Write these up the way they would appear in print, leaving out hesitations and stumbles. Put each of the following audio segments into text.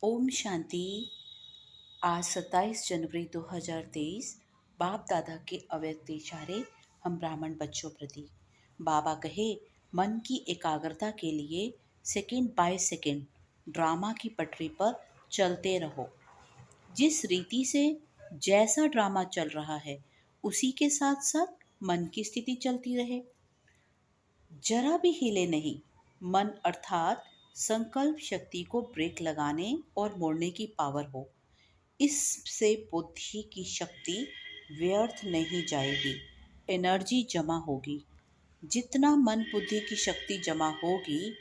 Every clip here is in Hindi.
ओम शांति। आज 27 जनवरी 2023 बाप दादा के अव्यक्त इशारे हम ब्राह्मण बच्चों प्रति। बाबा कहे, मन की एकाग्रता के लिए सेकंड बाय सेकंड ड्रामा की पटरी पर चलते रहो। जिस रीति से जैसा ड्रामा चल रहा है उसी के साथ साथ मन की स्थिति चलती रहे, जरा भी हिले नहीं। मन अर्थात संकल्प शक्ति को ब्रेक लगाने और मोड़ने की पावर हो। इससे बुद्धि की शक्ति व्यर्थ नहीं जाएगी, एनर्जी जमा होगी। जितना मन बुद्धि की शक्ति जमा होगी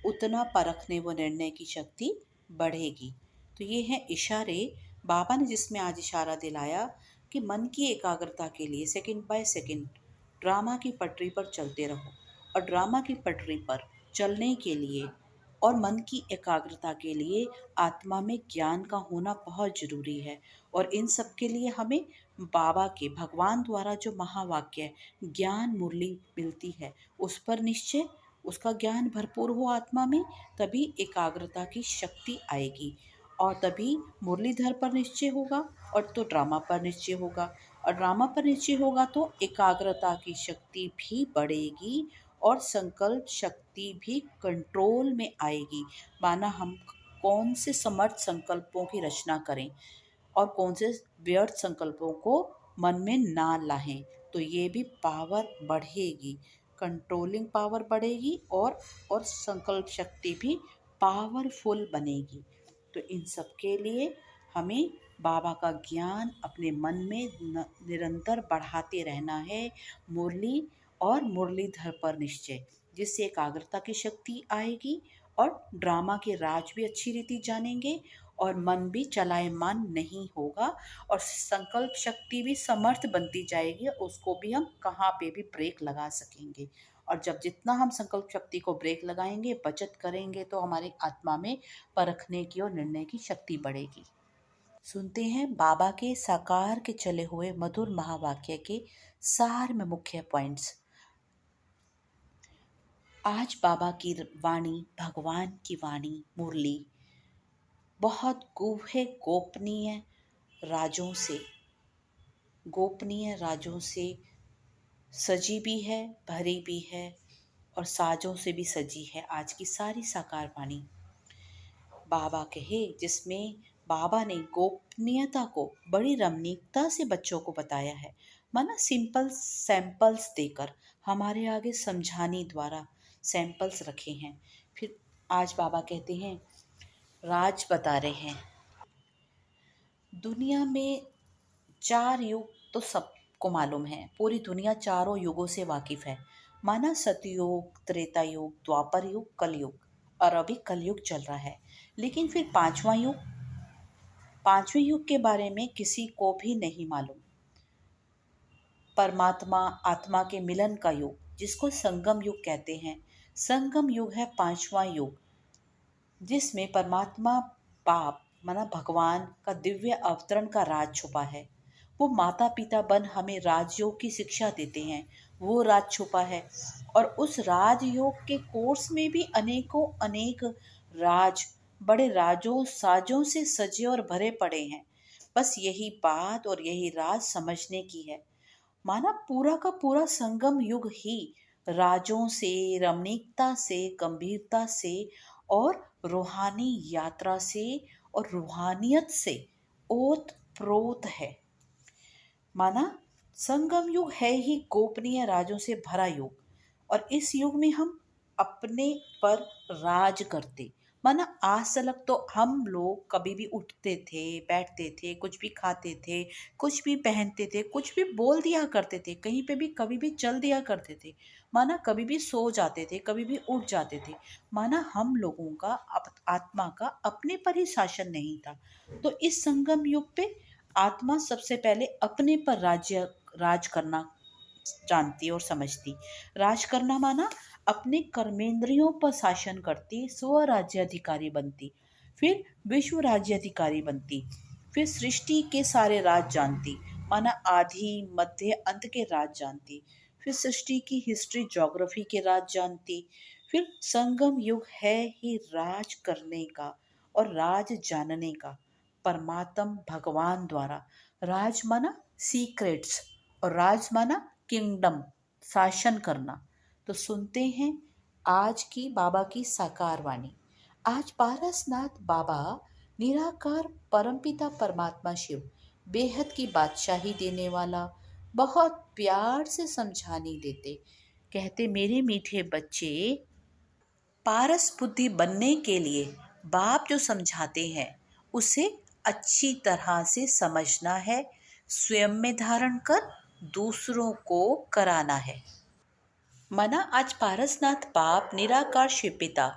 उतना परखने व निर्णय की शक्ति बढ़ेगी। तो ये हैं इशारे बाबा ने, जिसमें आज इशारा दिलाया कि मन की एकाग्रता के लिए सेकंड बाय सेकंड ड्रामा की पटरी पर चलते रहो। और ड्रामा की पटरी पर चलने के लिए और मन की एकाग्रता के लिए आत्मा में ज्ञान का होना बहुत जरूरी है। और इन सब के लिए हमें बाबा के भगवान द्वारा जो महावाक्य ज्ञान मुरली मिलती है उस पर निश्चय, उसका ज्ञान भरपूर हो आत्मा में, तभी एकाग्रता की शक्ति आएगी। और तभी मुरलीधर पर निश्चय होगा और तो ड्रामा पर निश्चय होगा। और ड्रामा पर निश्चय होगा तो एकाग्रता की शक्ति भी बढ़ेगी और संकल्प शक्ति भी कंट्रोल में आएगी। माना हम कौन से समर्थ संकल्पों की रचना करें और कौन से व्यर्थ संकल्पों को मन में ना लाएं, तो ये भी पावर बढ़ेगी, कंट्रोलिंग पावर बढ़ेगी और संकल्प शक्ति भी पावरफुल बनेगी। तो इन सब के लिए हमें बाबा का ज्ञान अपने मन में निरंतर बढ़ाते रहना है। मुरली और मुरलीधर पर निश्चय, जिससे एकाग्रता की शक्ति आएगी और ड्रामा के राज भी अच्छी रीति जानेंगे और मन भी चलायमान नहीं होगा और संकल्प शक्ति भी समर्थ बनती जाएगी। उसको भी हम कहाँ पे भी ब्रेक लगा सकेंगे। और जब जितना हम संकल्प शक्ति को ब्रेक लगाएंगे, बचत करेंगे, तो हमारी आत्मा में परखने की और निर्णय की शक्ति बढ़ेगी। सुनते हैं बाबा के साकार के चले हुए मधुर महावाक्य के सार में मुख्य पॉइंट्स। आज बाबा की वाणी, भगवान की वाणी मुरली बहुत गूढ़े गोपनीय राजों से सजी भी है, भरी भी है और साजों से भी सजी है आज की सारी साकार वाणी। बाबा कहे, जिसमें बाबा ने गोपनीयता को बड़ी रमणीकता से बच्चों को बताया है। माना सिंपल सैंपल्स देकर हमारे आगे समझाने द्वारा सैंपल्स रखे हैं। फिर आज बाबा कहते हैं, राज बता रहे हैं। दुनिया में 4 युग तो सबको मालूम है, पूरी दुनिया चारों युगों से वाकिफ है। माना सतयुग, त्रेता युग, द्वापर युग, कलयुग, और अभी कलयुग चल रहा है। लेकिन फिर पांचवें युग के बारे में किसी को भी नहीं मालूम। परमात्मा आत्मा के मिलन का युग, जिसको संगम युग कहते हैं। संगम युग है 5वां युग, जिसमें परमात्मा बाप माना भगवान का दिव्य अवतरण का राज छुपा है। वो माता पिता बन हमें राजयोग की शिक्षा देते हैं, वो राज छुपा है। और उस राजयोग के कोर्स में भी अनेकों अनेक राज, बड़े राजों साजों से सजे और भरे पड़े हैं। बस यही बात और यही राज समझने की है। माना पूरा का पूरा संगम युग ही राजों से, रमणीकता से, गंभीरता से और रूहानी यात्रा से और रूहानियत से ओत प्रोत है। माना संगम युग है ही गोपनीय राजों से भरा युग, और इस युग में हम अपने पर राज करते। माना आज तक तो हम लोग कभी भी उठते थे, बैठते थे, कुछ भी खाते थे, कुछ भी पहनते थे, कुछ भी बोल दिया करते थे, कहीं पे भी कभी भी चल दिया करते थे। माना कभी भी सो जाते थे, कभी भी उठ जाते थे। माना हम लोगों का आत्मा का अपने पर ही शासन नहीं था। तो इस संगम युग पे आत्मा सबसे पहले अपने पर राज करना जानती और समझती। राज करना माना अपने कर्मेंद्रियों पर शासन करती, स्वराज्याधिकारी बनती, फिर विश्व राज्याधिकारी बनती, फिर सृष्टि के सारे राज जानती। माना आदि मध्य अंत के राज जानती, फिर सृष्टि की हिस्ट्री ज्योग्राफी के राज जानती। फिर संगम युग है ही राज करने का और राज जानने का परमात्म भगवान द्वारा। राज माना सीक्रेट्स और राज माना किंगडम, शासन करना। तो सुनते हैं आज की बाबा की साकार वाणी। आज पारसनाथ बाबा निराकार परमपिता परमात्मा शिव बेहद की बादशाही देने वाला बहुत प्यार से समझाने देते। कहते, मेरे मीठे बच्चे, पारस बुद्धि बनने के लिए बाप जो समझाते हैं उसे अच्छी तरह से समझना है, स्वयं में धारण कर दूसरों को कराना है। मना आज पारसनाथ बाप निराकार शिव पिता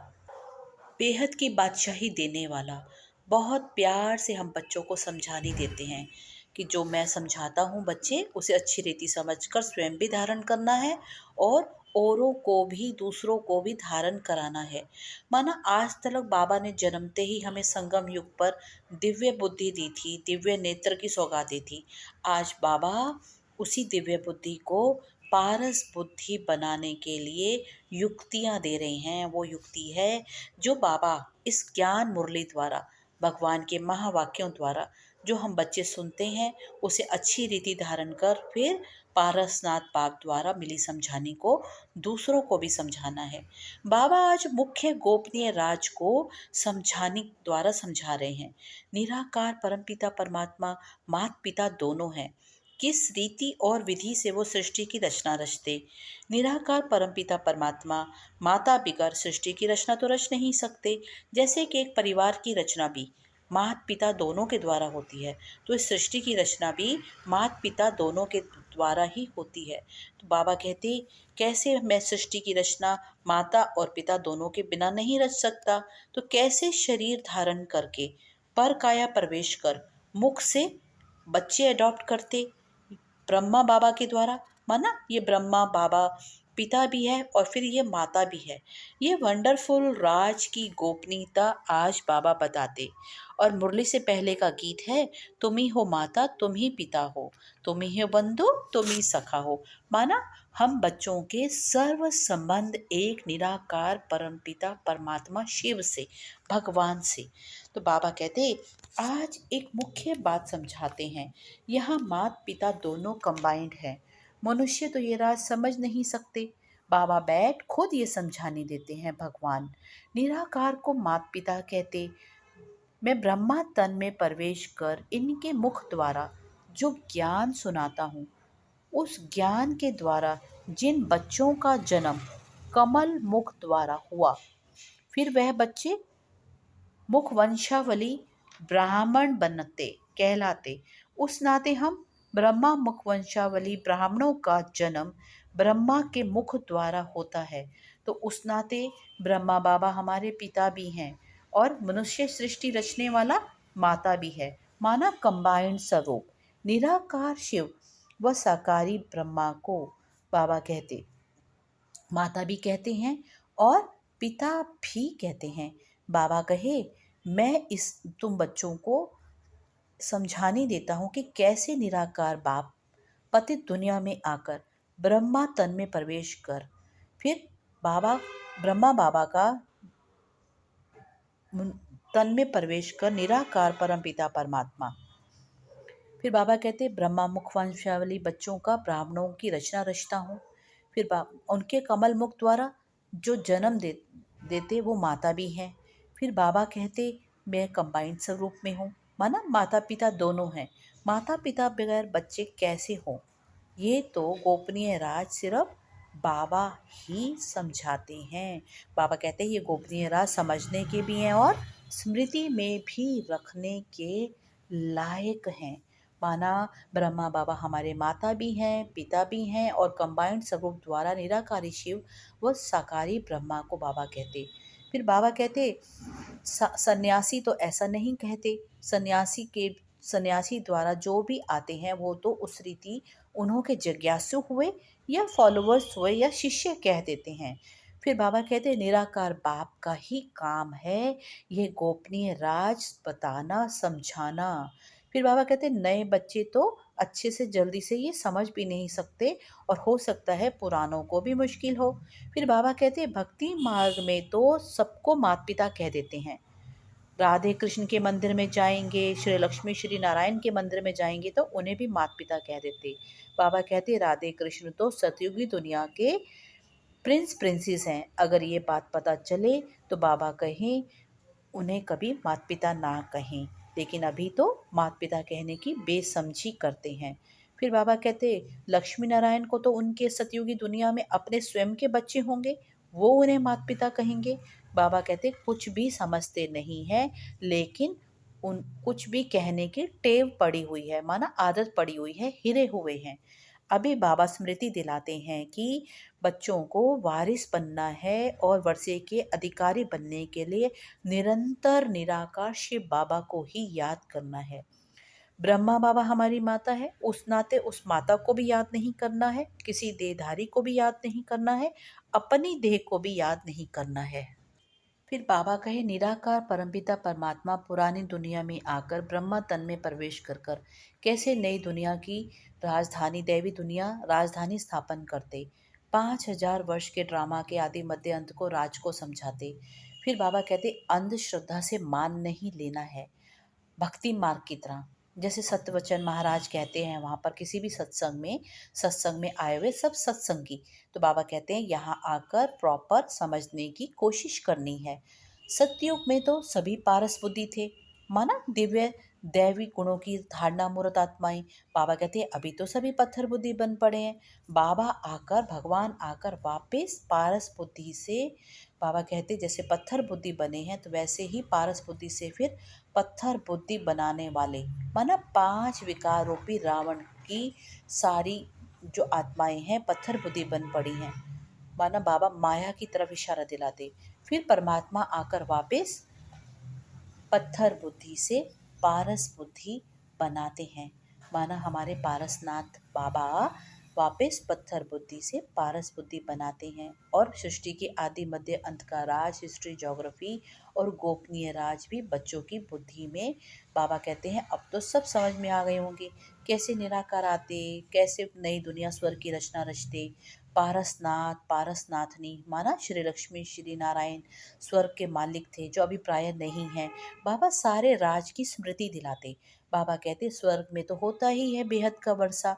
बेहद की बादशाही देने वाला बहुत प्यार से हम बच्चों को समझाने देते हैं कि जो मैं समझाता हूँ बच्चे उसे अच्छी रीति समझकर स्वयं भी धारण करना है और औरों को भी, दूसरों को भी धारण कराना है। माना आज तक बाबा ने जन्मते ही हमें संगम युग पर दिव्य बुद्धि दी थी, दिव्य नेत्र की सौगात दी थी। आज बाबा उसी दिव्य बुद्धि को पारस बुद्धि बनाने के लिए युक्तियां दे रहे हैं। वो युक्ति है जो बाबा इस ज्ञान मुरली द्वारा, भगवान के महावाक्यों द्वारा जो हम बच्चे सुनते हैं उसे अच्छी रीति धारण कर फिर पारसनाथ बाप द्वारा मिली समझाने को दूसरों को भी समझाना है। बाबा आज मुख्य गोपनीय राज को समझाने द्वारा समझा रहे हैं। निराकार परमपिता परमात्मा माता पिता दोनों हैं। किस रीति और विधि से वो सृष्टि की रचना रचते। निराकार परमपिता परमात्मा माता बिगर सृष्टि की रचना तो रच नहीं सकते। जैसे कि एक परिवार की रचना भी माता पिता दोनों के द्वारा होती है, तो इस सृष्टि की रचना भी माता पिता दोनों के द्वारा ही होती है। तो बाबा कहते, कैसे मैं सृष्टि की रचना माता और पिता दोनों के बिना नहीं रच सकता, तो कैसे शरीर धारण करके पर काया प्रवेश कर मुख से बच्चे अडॉप्ट करते ब्रह्मा बाबा के द्वारा। माना ये ब्रह्मा बाबा पिता भी है और फिर ये माता भी है। ये वंडरफुल राज की गोपनीयता आज बाबा बताते। और मुरली से पहले का गीत है, तुम ही हो माता तुम ही पिता हो, तुम ही हो बंधु तुम ही सखा हो। माना हम बच्चों के सर्व संबंध एक निराकार परमपिता परमात्मा शिव से, भगवान से। तो बाबा कहते आज एक मुख्य बात समझाते हैं। यहाँ माता पिता दोनों कंबाइंड है। मनुष्य तो ये राज समझ नहीं सकते। बाबा बैठ खुद ये समझाने देते हैं। भगवान निराकार को माता पिता कहते। मैं ब्रह्मा तन में प्रवेश कर इनके मुख द्वारा जो ज्ञान सुनाता हूँ, उस ज्ञान के द्वारा जिन बच्चों का जन्म कमल मुख द्वारा हुआ, फिर वह बच्चे मुख वंशावली ब्राह्मण बनते कहलाते। उस नाते हम ब्रह्मा मुख वंशावली ब्राह्मणों का जन्म ब्रह्मा के मुख द्वारा होता है। तो उस नाते ब्रह्मा बाबा हमारे पिता भी हैं और मनुष्य सृष्टि रचने वाला माता भी है। माना कंबाइंड स्वरूप निराकार शिव व साकारी ब्रह्मा को बाबा कहते, माता भी कहते हैं और पिता भी कहते हैं। बाबा कहे, मैं इस तुम बच्चों को समझाने देता हूँ कि कैसे निराकार बाप पतित दुनिया में आकर ब्रह्मा तन में प्रवेश कर फिर बाबा ब्रह्मा बाबा का तन में प्रवेश कर निराकार परमपिता परमात्मा। फिर बाबा कहते ब्रह्मा मुख वंशावली बच्चों का ब्राह्मणों की रचना रचता हूँ। फिर उनके कमल मुख द्वारा जो जन्म देते वो माता भी हैं। फिर बाबा कहते मैं कंबाइंड स्वरूप में हूँ। माना माता पिता दोनों हैं। माता पिता बगैर बच्चे कैसे हों, ये तो गोपनीय राज सिर्फ बाबा ही समझाते हैं। बाबा कहते हैं ये गोपनीय राज समझने के भी हैं और स्मृति में भी रखने के लायक हैं। माना ब्रह्मा बाबा हमारे माता भी हैं, पिता भी हैं और कंबाइंड स्वरूप द्वारा निराकारी शिव व साकारी ब्रह्मा को बाबा कहते। फिर बाबा कहते सन्यासी तो ऐसा नहीं कहते। सन्यासी द्वारा जो भी आते हैं वो तो उस रीति उन्हों के जिज्ञासु हुए या फॉलोअर्स हुए या शिष्य कह देते हैं। फिर बाबा कहते निराकार बाप का ही काम है ये गोपनीय राज बताना समझाना। फिर बाबा कहते नए बच्चे तो अच्छे से जल्दी से ये समझ भी नहीं सकते और हो सकता है पुरानों को भी मुश्किल हो। फिर बाबा कहते भक्ति मार्ग में तो सबको माता पिता कह देते हैं। राधे कृष्ण के मंदिर में जाएंगे, श्री लक्ष्मी श्री नारायण के मंदिर में जाएंगे तो उन्हें भी माता पिता कह देते। बाबा कहते राधे कृष्ण तो सतयुगी दुनिया के प्रिंस प्रिंसेस हैं। अगर ये बात पता चले तो बाबा कहें उन्हें कभी माता पिता ना कहें, लेकिन अभी तो माता पिता कहने की बेसमझी करते हैं। फिर बाबा कहते लक्ष्मी नारायण को तो उनके सतयुगी दुनिया में अपने स्वयं के बच्चे होंगे, वो उन्हें माता पिता कहेंगे। बाबा कहते कुछ भी समझते नहीं है, लेकिन उन कुछ भी कहने की टेव पड़ी हुई है, माना आदत पड़ी हुई है, हिरे हुए हैं। अभी बाबा स्मृति दिलाते हैं कि बच्चों को वारिस बनना है और वर्षे के अधिकारी बनने के लिए निरंतर निराकार शिव बाबा को ही याद करना है। ब्रह्मा बाबा हमारी माता है, उस नाते उस माता को भी याद नहीं करना है, किसी देहधारी को भी याद नहीं करना है, अपनी देह को भी याद नहीं करना है। फिर बाबा कहे निराकार परमपिता परमात्मा पुरानी दुनिया में आकर ब्रह्मा तन में प्रवेश कर कर कैसे नई दुनिया की राजधानी दैवी दुनिया राजधानी स्थापन करते। 5000 वर्ष के ड्रामा के आदि मध्य अंत को राज को समझाते। फिर बाबा कहते अंधश्रद्धा से मान नहीं लेना है, भक्ति मार्ग की तरह। जैसे सत्यवचन महाराज कहते हैं वहाँ पर किसी भी सत्संग में आए हुए सब सत्संगी, तो बाबा कहते हैं यहाँ आकर प्रॉपर समझने की कोशिश करनी है। सतयुग में तो सभी पारस बुद्धि थे, माना दिव्य दैवी गुणों की धारणा मूर्त आत्माएं। बाबा कहते हैं अभी तो सभी पत्थर बुद्धि बन पड़े हैं। बाबा आकर भगवान आकर वापस पारस बुद्धि से, बाबा कहते जैसे पत्थर बुद्धि बने हैं तो वैसे ही पारस बुद्धि से फिर पत्थर बुद्धि बनाने वाले, माना 5 विकार रूपी रावण की सारी जो आत्माएं हैं पत्थर बुद्धि बन पड़ी हैं, माना बाबा माया की तरफ इशारा दिलाते। फिर परमात्मा आकर वापस पत्थर बुद्धि से पारस बुद्धि बनाते हैं, माना हमारे पारसनाथ बाबा वापस पत्थर बुद्धि से पारस बुद्धि बनाते हैं और सृष्टि के आदि मध्य अंत का राज, हिस्ट्री, ज्योग्राफी और गोपनीय राज भी बच्चों की बुद्धि में। बाबा कहते हैं अब तो सब समझ में आ गए होंगे, कैसे निराकार आते, कैसे नई दुनिया स्वर्ग की रचना रचते। पारसनाथ पारसनाथनी, माना श्री लक्ष्मी श्री नारायण स्वर्ग के मालिक थे जो अभी प्राय नहीं है। बाबा सारे राज की स्मृति दिलाते। बाबा कहते स्वर्ग में तो होता ही है बेहद का वर्षा,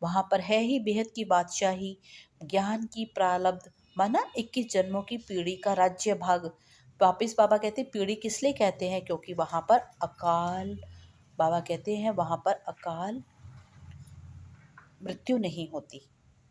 वहाँ पर है ही बेहद की बादशाही, ज्ञान की प्रारब्ध, माना 21 जन्मों की पीढ़ी का राज्य भाग। वापिस बाबा कहते पीढ़ी किस लिए कहते हैं, क्योंकि वहाँ पर अकाल, बाबा कहते हैं वहाँ पर अकाल मृत्यु नहीं होती,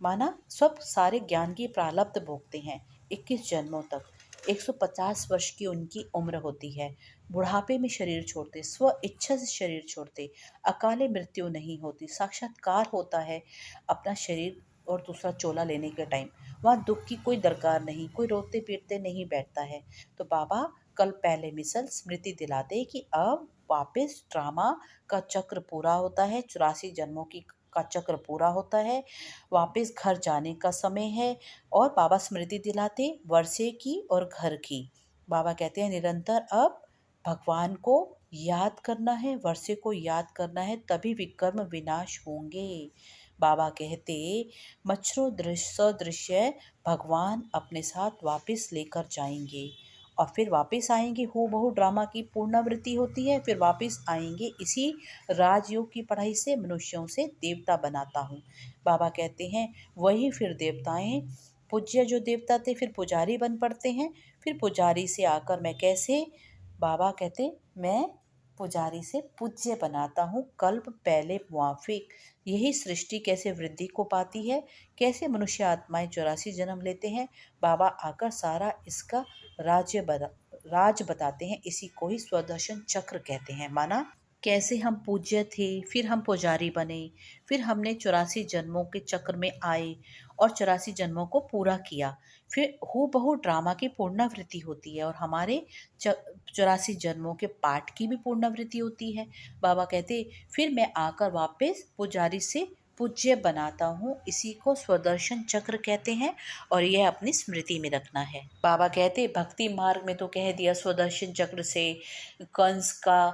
माना सब सारे ज्ञान की प्रारब्ध भोगते हैं। 21 जन्मों तक 150 वर्ष की उनकी उम्र होती है। बुढ़ापे में शरीर छोड़ते, स्व इच्छा से शरीर छोड़ते, अकाले मृत्यु नहीं होती, साक्षात्कार होता है अपना शरीर और दूसरा चोला लेने के टाइम। वहाँ दुख की कोई दरकार नहीं, कोई रोते पीटते नहीं बैठता है। तो बाबा कल पहले मिसल स्मृति दिलाते कि अब वापस ड्रामा का चक्र पूरा होता है, 84 जन्मों की का चक्र पूरा होता है, वापस घर जाने का समय है। और बाबा स्मृति दिलाते वर्षे की और घर की। बाबा कहते हैं निरंतर अब भगवान को याद करना है, वर्षे को याद करना है, तभी विकर्म विनाश होंगे। बाबा कहते मच्छरों दृश्य सदृश्य भगवान अपने साथ वापस लेकर जाएंगे और फिर वापस आएंगे। हूबहू बहु ड्रामा की पुनरावृत्ति होती है, फिर वापस आएंगे इसी राजयोग की पढ़ाई से मनुष्यों से देवता बनाता हूँ। बाबा कहते हैं वही फिर देवताएं, पूज्य जो देवता थे फिर पुजारी बन पड़ते हैं। फिर पुजारी से आकर मैं कैसे, बाबा कहते मैं पुजारी से पूज्य बनाता हूँ कल्प पहले मुआफिक। यही सृष्टि कैसे वृद्धि को पाती है, कैसे मनुष्य आत्माएं 84 जन्म लेते हैं। बाबा आकर सारा इसका राज बताते हैं, इसी को ही स्वदर्शन चक्र कहते हैं। माना कैसे हम पूज्य थे, फिर हम पुजारी बने, फिर हमने 84 जन्मों के चक्र में आए और 84 जन्मों को पूरा किया। फिर हूबहू ड्रामा की पुनरावृत्ति होती है और हमारे 84 जन्मों के पाठ की भी पुनरावृत्ति होती है। बाबा कहते फिर मैं आकर वापस पुजारी से पूज्य बनाता हूँ, इसी को स्वदर्शन चक्र कहते हैं और यह अपनी स्मृति में रखना है। बाबा कहते भक्ति मार्ग में तो कह दिया स्वदर्शन चक्र से कंस का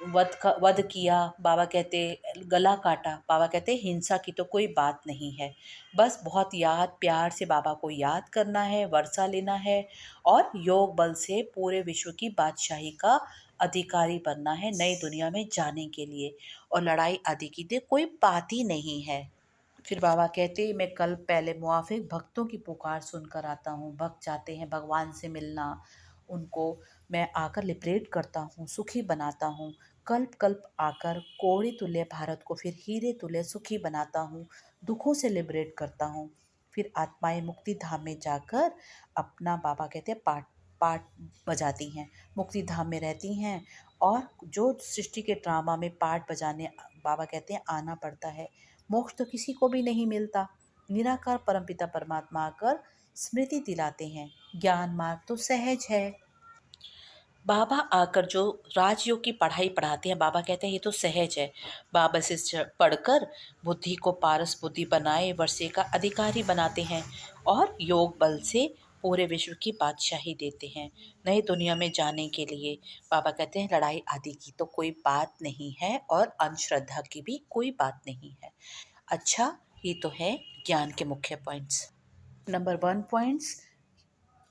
वध किया, बाबा कहते गला काटा। बाबा कहते हिंसा की तो कोई बात नहीं है, बस बहुत याद प्यार से बाबा को याद करना है, वर्षा लेना है और योग बल से पूरे विश्व की बादशाही का अधिकारी बनना है नई दुनिया में जाने के लिए, और लड़ाई आदि की तो कोई बात ही नहीं है। फिर बाबा कहते, मैं कल पहले मुआफिक भक्तों की पुकार सुनकर आता हूँ। भक्त चाहते हैं भगवान से मिलना, उनको मैं आकर लिबरेट करता हूँ, सुखी बनाता हूँ। कल्प कल्प आकर कोड़ी तुल्य भारत को फिर हीरे तुल्य सुखी बनाता हूँ, दुखों से लिबरेट करता हूँ। फिर आत्माएं मुक्ति धाम में जाकर अपना, बाबा कहते हैं, पाठ पाठ बजाती हैं, मुक्ति धाम में रहती हैं। और जो सृष्टि के ड्रामा में पाठ बजाने, बाबा कहते हैं, आना पड़ता है। मोक्ष तो किसी को भी नहीं मिलता। निराकार परमपिता परमात्मा आकर स्मृति दिलाते हैं, ज्ञान मार्ग तो सहज है। बाबा आकर जो राजयोग की पढ़ाई पढ़ाते हैं, बाबा कहते हैं ये तो सहज है। बाबा से पढ़कर बुद्धि को पारस बुद्धि बनाए वर्षे का अधिकारी बनाते हैं, और योग बल से पूरे विश्व की बादशाही देते हैं। नई दुनिया में जाने के लिए बाबा कहते हैं लड़ाई आदि की तो कोई बात नहीं है, और अंधश्रद्धा की भी कोई बात नहीं है। अच्छा, ये तो है ज्ञान के मुख्य पॉइंट्स। नंबर 1 पॉइंट्स,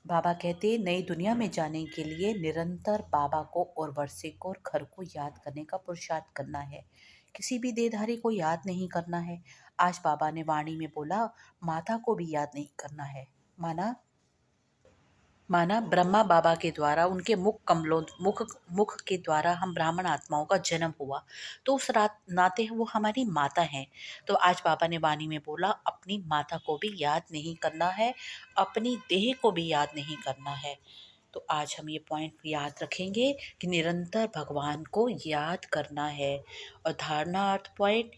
बाबा कहते नई दुनिया में जाने के लिए निरंतर बाबा को और वर्षे को और घर को याद करने का पुरुषार्थ करना है। किसी भी देहधारी को याद नहीं करना है। आज बाबा ने वाणी में बोला, माता को भी याद नहीं करना है। माना माना ब्रह्मा बाबा के द्वारा, उनके मुख के द्वारा हम ब्राह्मण आत्माओं का जन्म हुआ, तो उस नाते वो हमारी माता हैं। तो आज बाबा ने वाणी में बोला, अपनी माता को भी याद नहीं करना है, अपनी देह को भी याद नहीं करना है। तो आज हम ये पॉइंट याद रखेंगे कि निरंतर भगवान को याद करना है। और धारणा अर्थ पॉइंट,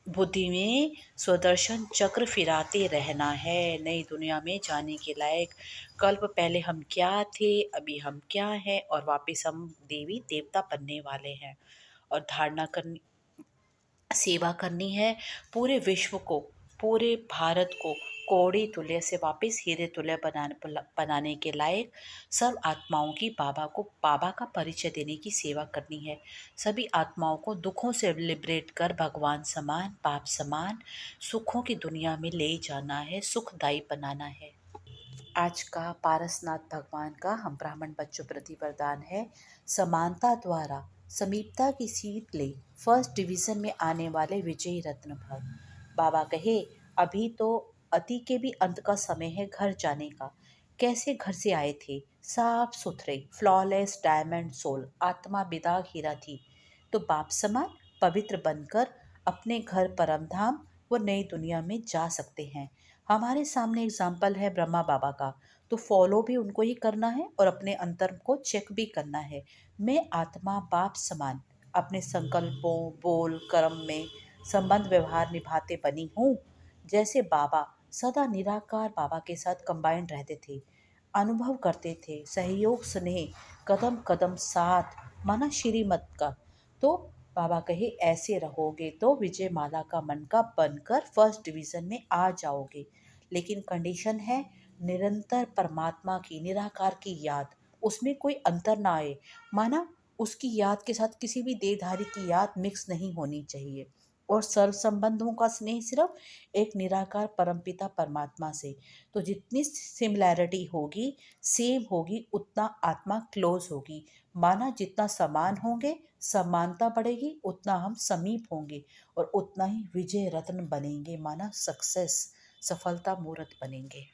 बुद्धि में स्वदर्शन चक्र फिराते रहना है नई दुनिया में जाने के लायक। कल्प पहले हम क्या थे, अभी हम क्या हैं, और वापस हम देवी देवता बनने वाले हैं। और धारणा करनी, सेवा करनी है पूरे विश्व को, पूरे भारत को कौड़ी तुल्य से वापस हीरे तुल्य बनाने के लायक सब आत्माओं की बाबा का परिचय देने की सेवा करनी है। सभी आत्माओं को दुखों से लिबरेट कर भगवान समान, पाप समान सुखों की दुनिया में ले जाना है, सुखदायी बनाना है। आज का पारसनाथ भगवान का हम ब्राह्मण बच्चों प्रति वरदान है, समानता द्वारा समीपता की सीट ले फर्स्ट डिवीजन में आने वाले विजयी रत्न भव। बाबा कहे, अभी तो अति के भी अंत का समय है घर जाने का। कैसे घर से आए थे, साफ सुथरे फ्लॉलेस डायमंड सोल, आत्मा बेदाग हीरा थी, तो बाप समान पवित्र बनकर अपने घर परमधाम वो नई दुनिया में जा सकते हैं। हमारे सामने एग्जाम्पल है ब्रह्मा बाबा का, तो फॉलो भी उनको ही करना है और अपने अंतर को चेक भी करना है। मैं आत्मा बाप समान अपने संकल्पों, बोल, कर्म में संबंध व्यवहार निभाते बनी हूँ। जैसे बाबा सदा निराकार बाबा के साथ कंबाइंड रहते थे, अनुभव करते थे, सहयोग स्नेह कदम कदम साथ, माना श्रीमत का। तो बाबा कहे, ऐसे रहोगे तो विजय माला का मन का बनकर फर्स्ट डिवीजन में आ जाओगे। लेकिन कंडीशन है निरंतर परमात्मा की, निराकार की याद, उसमें कोई अंतर ना आए। माना उसकी याद के साथ किसी भी देहधारी की याद मिक्स नहीं होनी चाहिए, और सर्व संबंधों का स्नेह सिर्फ एक निराकार परमपिता परमात्मा से। तो जितनी सिमिलैरिटी होगी, सेम होगी, उतना आत्मा क्लोज होगी। माना जितना समान होंगे, समानता बढ़ेगी, उतना हम समीप होंगे, और उतना ही विजय रत्न बनेंगे, माना सक्सेस, सफलता मूर्त बनेंगे।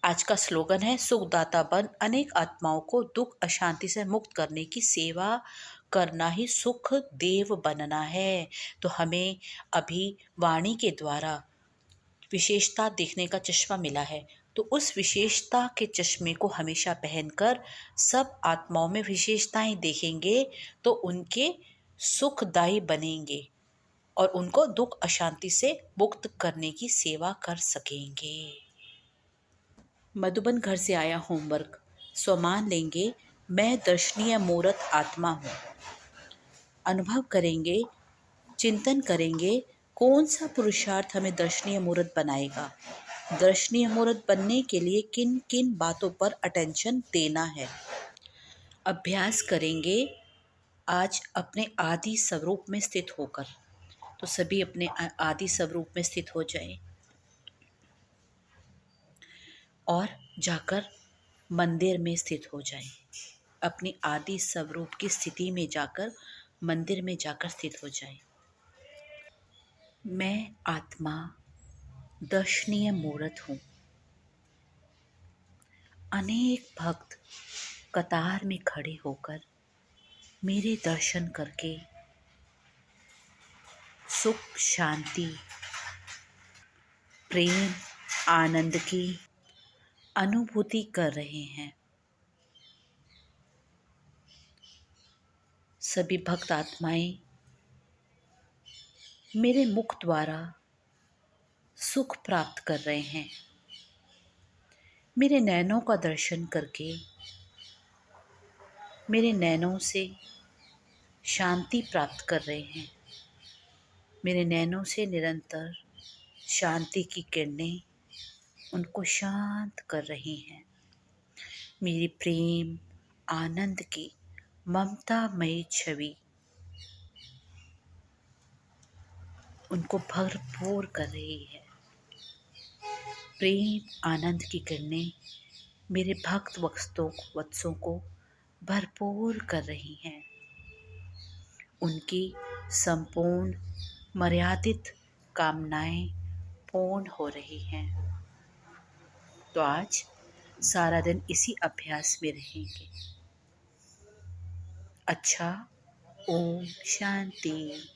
आज का स्लोगन है, सुखदाता बन अनेक आत्माओं को दुख अशांति से मुक्त करने की सेवा करना ही सुख देव बनना है। तो हमें अभी वाणी के द्वारा विशेषता देखने का चश्मा मिला है, तो उस विशेषता के चश्मे को हमेशा पहनकर सब आत्माओं में विशेषताएं देखेंगे, तो उनके सुखदायी बनेंगे और उनको दुख अशांति से मुक्त करने की सेवा कर सकेंगे। मधुबन घर से आया होमवर्क, सो मान लेंगे मैं दर्शनीय मूर्त आत्मा हूँ। अनुभव करेंगे, चिंतन करेंगे, कौन सा पुरुषार्थ हमें दर्शनीय मूर्त बनाएगा। दर्शनीय मूर्त बनने के लिए किन किन बातों पर अटेंशन देना है। अभ्यास करेंगे आज अपने आदि स्वरूप में स्थित होकर। तो सभी अपने आदि स्वरूप में स्थित हो जाएं और जाकर मंदिर में स्थित हो जाएं। अपनी आदि स्वरूप की स्थिति में जाकर, मंदिर में जाकर स्थित हो जाए। मैं आत्मा दर्शनीय मूर्त हूँ। अनेक भक्त कतार में खड़े होकर मेरे दर्शन करके सुख, शांति, प्रेम, आनंद की अनुभूति कर रहे हैं। सभी भक्त आत्माएं मेरे मुख द्वारा सुख प्राप्त कर रहे हैं। मेरे नैनों का दर्शन करके मेरे नैनों से शांति प्राप्त कर रहे हैं। मेरे नैनों से निरंतर शांति की किरणें उनको शांत कर रही हैं। मेरी प्रेम, आनंद की ममतामयी छवि उनको भरपूर कर रही है। प्रेम, आनंद की किरणें मेरे भक्त वत्सों को भरपूर कर रही हैं। उनकी संपूर्ण मर्यादित कामनाएं पूर्ण हो रही हैं। तो आज सारा दिन इसी अभ्यास में रहेंगे। अच्छा, ओम शांति।